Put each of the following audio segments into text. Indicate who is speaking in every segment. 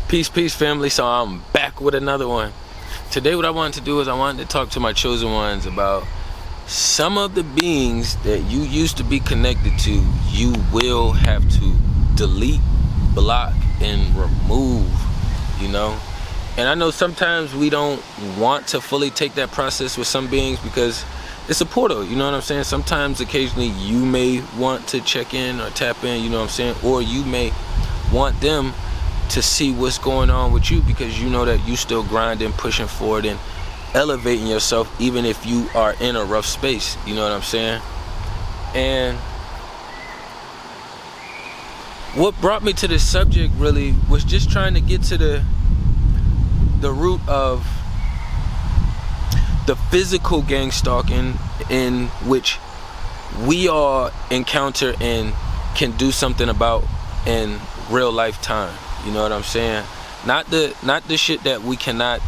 Speaker 1: Peace, family. So I'm back with another one. Today what I wanted to do is I wanted to talk to my chosen ones about some of the beings that you used to be connected to, you will have to delete, block, and remove, you know? And I know sometimes we don't want to fully take that process with some beings because it's a portal, you know what I'm saying? Sometimes, occasionally, you may want to check in or tap in, you know what I'm saying? Or you may want them to see what's going on with you because you know that you still grinding, pushing forward, and elevating yourself even if you are in a rough space, you know what I'm saying? And what brought me to this subject really was just trying to get to the root of the physical gang stalking in which we all encounter and can do something about in real life time. You know what I'm saying? Not the shit that we cannot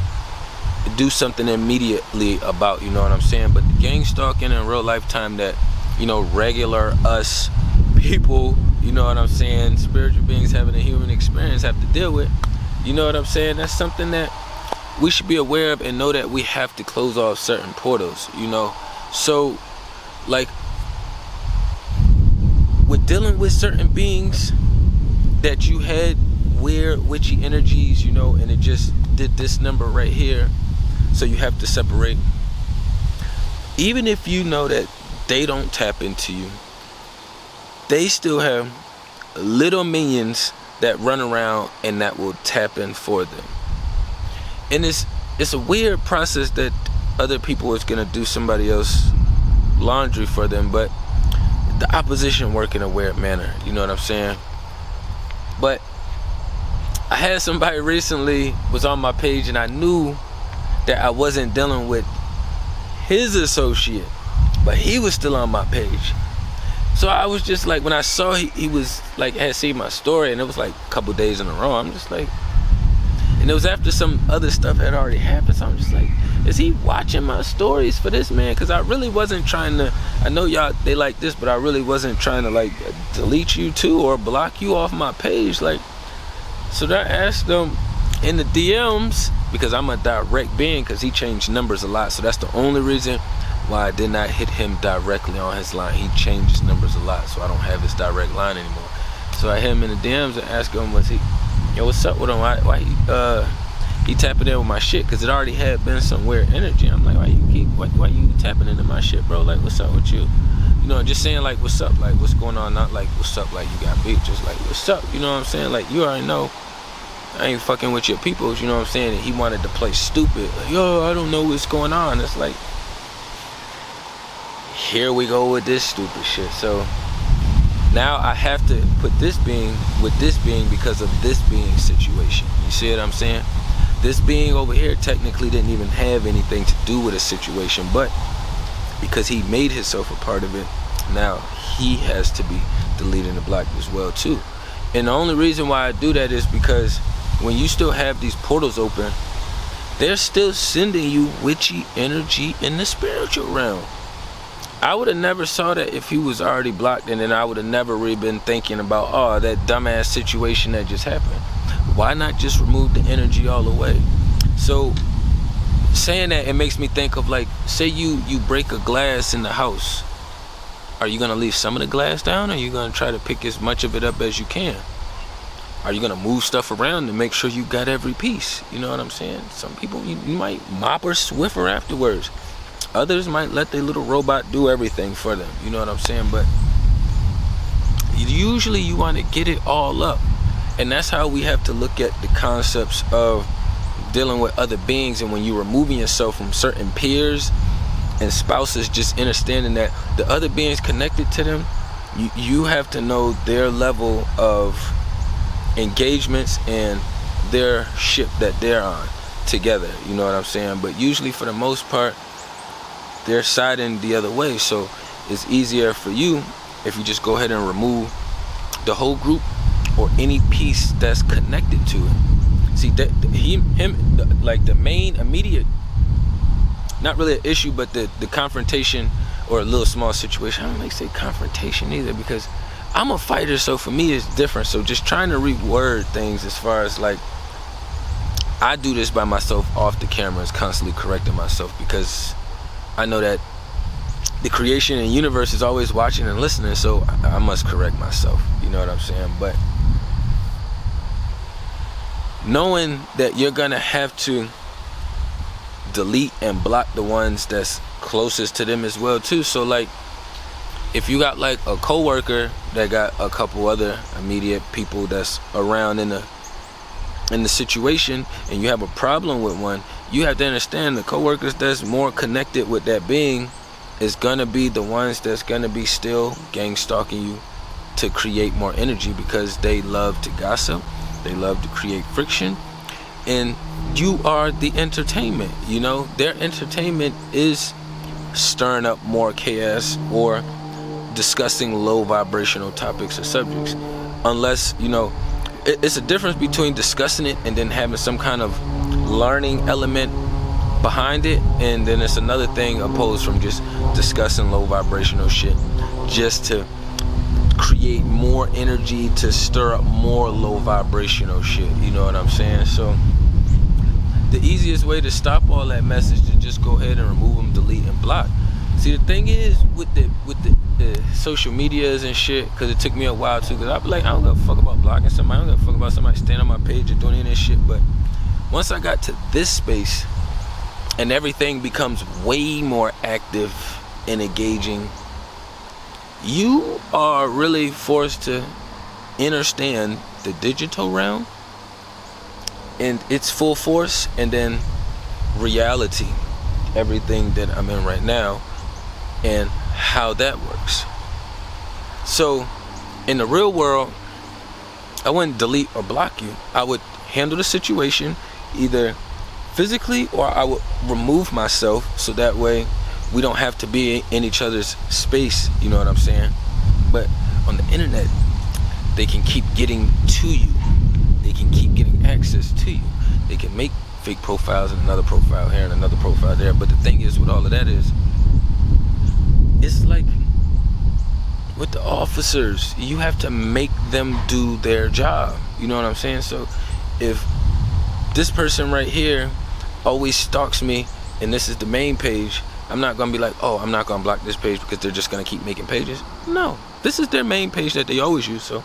Speaker 1: do something immediately about, you know what I'm saying? But the gang stalking in real life time that, you know, regular us people, you know what I'm saying, spiritual beings having a human experience have to deal with, you know what I'm saying? That's something that we should be aware of and know that we have to close off certain portals, you know? So, like, with dealing with certain beings that you had weird witchy energies, you know, and it just did this number right here, so you have to separate. Even if you know that they don't tap into you, they still have little minions that run around and that will tap in for them. And it's a weird process that other people is gonna do somebody else laundry for them, but the opposition work in a weird manner, you know what I'm saying? But I had somebody recently was on my page and I knew that I wasn't dealing with his associate, but he was still on my page. So I was just like, when I saw he was like, had seen my story and it was like a couple days in a row, I'm just like, and it was after some other stuff had already happened, so I'm just like, is he watching my stories for this, man? Because I really wasn't trying to, I know y'all, they like this, but I really wasn't trying to like delete you too or block you off my page, like. So then I asked them in the DMs, because I'm a direct being, because he changed numbers a lot. So that's the only reason why I did not hit him directly on his line. He changed his numbers a lot, so I don't have his direct line anymore. So I hit him in the DMs and asked him, yo, what's up with him? Why he tapping in with my shit? Because it already had been some weird energy. I'm like, why you tapping into my shit, bro? Like, what's up with you? You know, just saying like, what's up? Like, what's going on? Not like, what's up? Like, you got beat. Just like, what's up? You know what I'm saying? Like, you already know I ain't fucking with your peoples. You know what I'm saying? And he wanted to play stupid. Like, yo, I don't know what's going on. It's like, here we go with this stupid shit. So now I have to put this being with this being because of this being situation. You see what I'm saying? This being over here technically didn't even have anything to do with a situation, but because he made himself a part of it, now he has to be deleted and blocked as well too. And the only reason why I do that is because when you still have these portals open, they're still sending you witchy energy in the spiritual realm. I would have never saw that if he was already blocked, and then I would have never really been thinking about, oh, that dumbass situation that just happened. Why not just remove the energy all the way? So saying that, it makes me think of like, say you break a glass in the house. Are you gonna leave some of the glass down, or are you gonna try to pick as much of it up as you can? Are you gonna move stuff around to make sure you got every piece? You know what I'm saying? Some people, you might mop or Swiffer afterwards. Others might let their little robot do everything for them. You know what I'm saying? But usually you want to get it all up. And that's how we have to look at the concepts of dealing with other beings. And when you're removing yourself from certain peers and spouses, just understanding that the other beings connected to them, you have to know their level of engagements and their ship that they're on together. You know what I'm saying? But usually for the most part, they're siding the other way. So it's easier for you if you just go ahead and remove the whole group or any piece that's connected to it. See, that like the main immediate, not really an issue, but the confrontation or a little small situation. I don't like to say confrontation either, because I'm a fighter, so for me it's different. So just trying to reword things as far as like I do this by myself off the camera, is constantly correcting myself, because I know that the creation and universe is always watching and listening, so I must correct myself. You know what I'm saying? But knowing that you're gonna have to delete and block the ones that's closest to them as well too. So like, if you got like a coworker that got a couple other immediate people that's around in the situation, and you have a problem with one, you have to understand the coworkers that's more connected with that being is gonna be the ones that's gonna be still gang stalking you to create more energy, because they love to gossip, they love to create friction, and you are the entertainment. You know, their entertainment is stirring up more chaos or discussing low vibrational topics or subjects. Unless, you know, it's a difference between discussing it and then having some kind of learning element behind it, and then it's another thing opposed from just discussing low vibrational shit just to create more energy to stir up more low vibrational shit. You know what I'm saying? So the easiest way to stop all that mess is to just go ahead and remove them, delete, and block. See, the thing is with the social medias and shit, because it took me a while too, because I be like, I don't give a fuck about blocking somebody, I don't give a fuck about somebody staying on my page or doing any of this shit. But once I got to this space and everything becomes way more active and engaging, you are really forced to understand the digital realm and its full force, and then reality, everything that I'm in right now, and how that works. So in the real world, I wouldn't delete or block you. I would handle the situation either physically, or I would remove myself, so that way we don't have to be in each other's space. You know what I'm saying? But on the internet, they can keep getting to you. They can keep getting access to you. They can make fake profiles and another profile here and another profile there. But the thing is with all of that is, it's like with the officers, you have to make them do their job. You know what I'm saying? So if this person right here always stalks me and this is the main page, I'm not gonna be like, oh, I'm not gonna block this page because they're just gonna keep making pages. No, this is their main page that they always use. So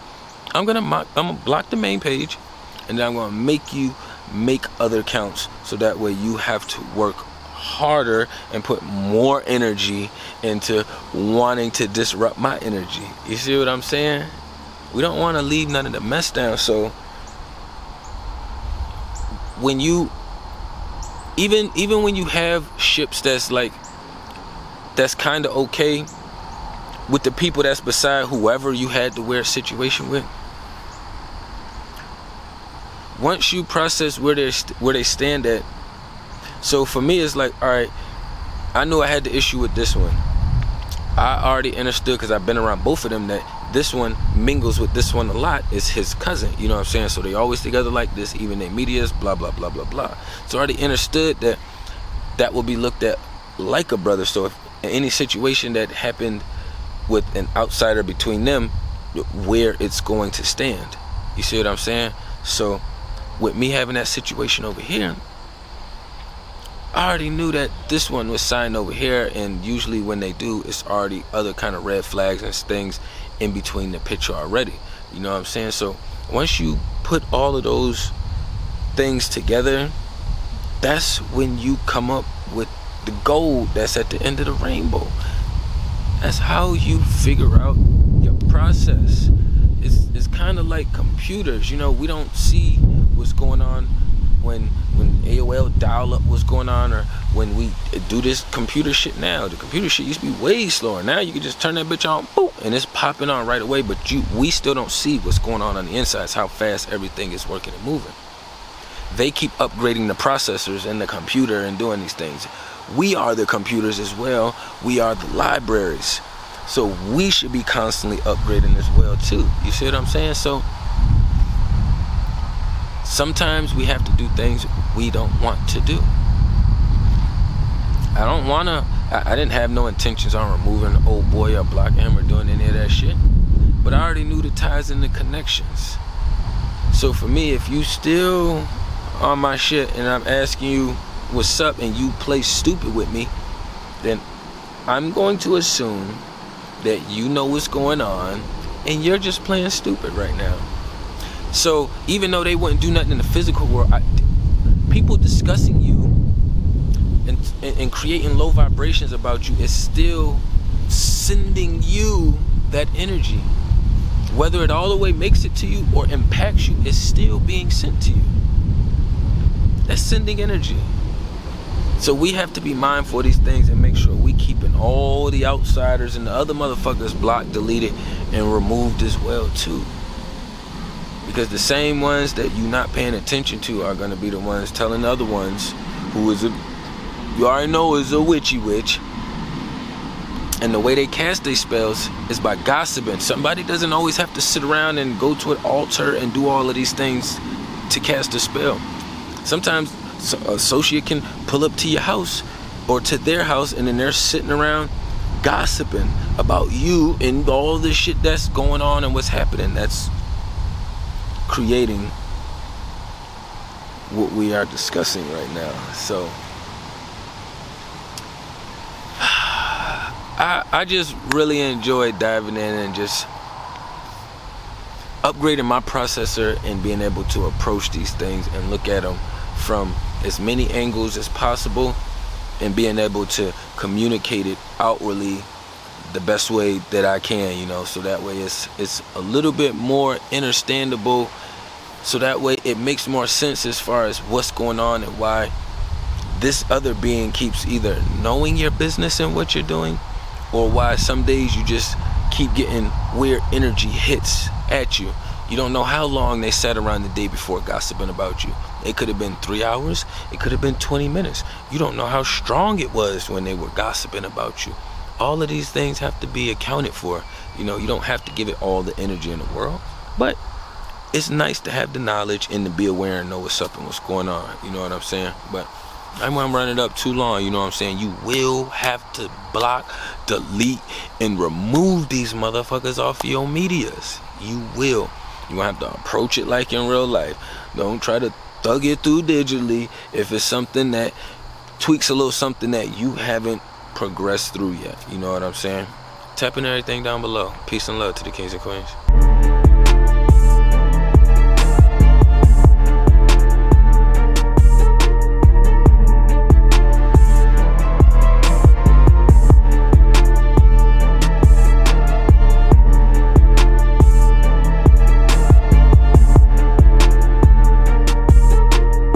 Speaker 1: I'm gonna block the main page, and then I'm gonna make you make other accounts, so that way you have to work harder and put more energy into wanting to disrupt my energy. You see what I'm saying? We don't want to leave none of the mess down. So when you even when you have ships that's kind of okay with the people that's beside whoever you had to wear a situation with, once you process where they stand at. So for me, it's like, all right, I knew I had the issue with this one. I already understood, because I've been around both of them, that this one mingles with this one a lot. Is his cousin, you know what I'm saying? So they always together like this, even their medias, blah blah blah blah blah. So I already understood that will be looked at like a brother. So if in any situation that happened with an outsider between them, where it's going to stand. You see what I'm saying? So with me having that situation over here, I already knew that this one was signed over here, and usually when they do, it's already other kind of red flags and things in between the picture already. You know what I'm saying? So once you put all of those things together, that's when you come up with the gold that's at the end of the rainbow. That's how you figure out your process. It's kind of like computers. You know, we don't see what's going on when AOL dial-up was going on, or when we do this computer shit now. The computer shit used to be way slower. Now you can just turn that bitch on, boop, and it's popping on right away. But we still don't see what's going on the inside. It's how fast everything is working and moving. They keep upgrading the processors in the computer and doing these things. We are the computers as well. We are the libraries. So we should be constantly upgrading as well too. You see what I'm saying? So sometimes we have to do things we don't want to do. I didn't have no intentions on removing the old boy or blocking him or doing any of that shit. But I already knew the ties and the connections. So for me, if you still on my shit and I'm asking you what's up and you play stupid with me, then I'm going to assume that you know what's going on and you're just playing stupid right now. So even though they wouldn't do nothing in the physical world, people discussing you and creating low vibrations about you is still sending you that energy. Whether it all the way makes it to you or impacts you, it's still being sent to you. That's sending energy. So we have to be mindful of these things and make sure we keeping all the outsiders and the other motherfuckers blocked, deleted, and removed as well too. Because the same ones that you're not paying attention to are going to be the ones telling the other ones who is you already know is a witchy witch. And the way they cast their spells is by gossiping. Somebody doesn't always have to sit around and go to an altar and do all of these things to cast a spell. Sometimes an associate can pull up to your house or to their house and then they're sitting around gossiping about you and all this shit that's going on and what's happening. That's creating what we are discussing right now. So I just really enjoyed diving in and just upgrading my processor and being able to approach these things and look at them from as many angles as possible and being able to communicate it outwardly the best way that I can, you know, so that way it's a little bit more understandable, so that way it makes more sense as far as what's going on and why this other being keeps either knowing your business and what you're doing, or why some days you just keep getting weird energy hits at you. You don't know how long they sat around the day before gossiping about you. It could have been 3 hours, it could have been 20 minutes. You don't know how strong it was when they were gossiping about you. All of these things have to be accounted for. You know, you don't have to give it all the energy in the world, but it's nice to have the knowledge and to be aware and know what's up and what's going on. You know what I'm saying? But I don't want to run it up too long, you know what I'm saying? You will have to block, delete, and remove these motherfuckers off your medias. You will. You have to approach it like in real life. Don't try to thug it through digitally if it's something that tweaks a little something that you haven't progressed through yet. You know what I'm saying? Tapping everything down below. Peace and love to the kings and queens.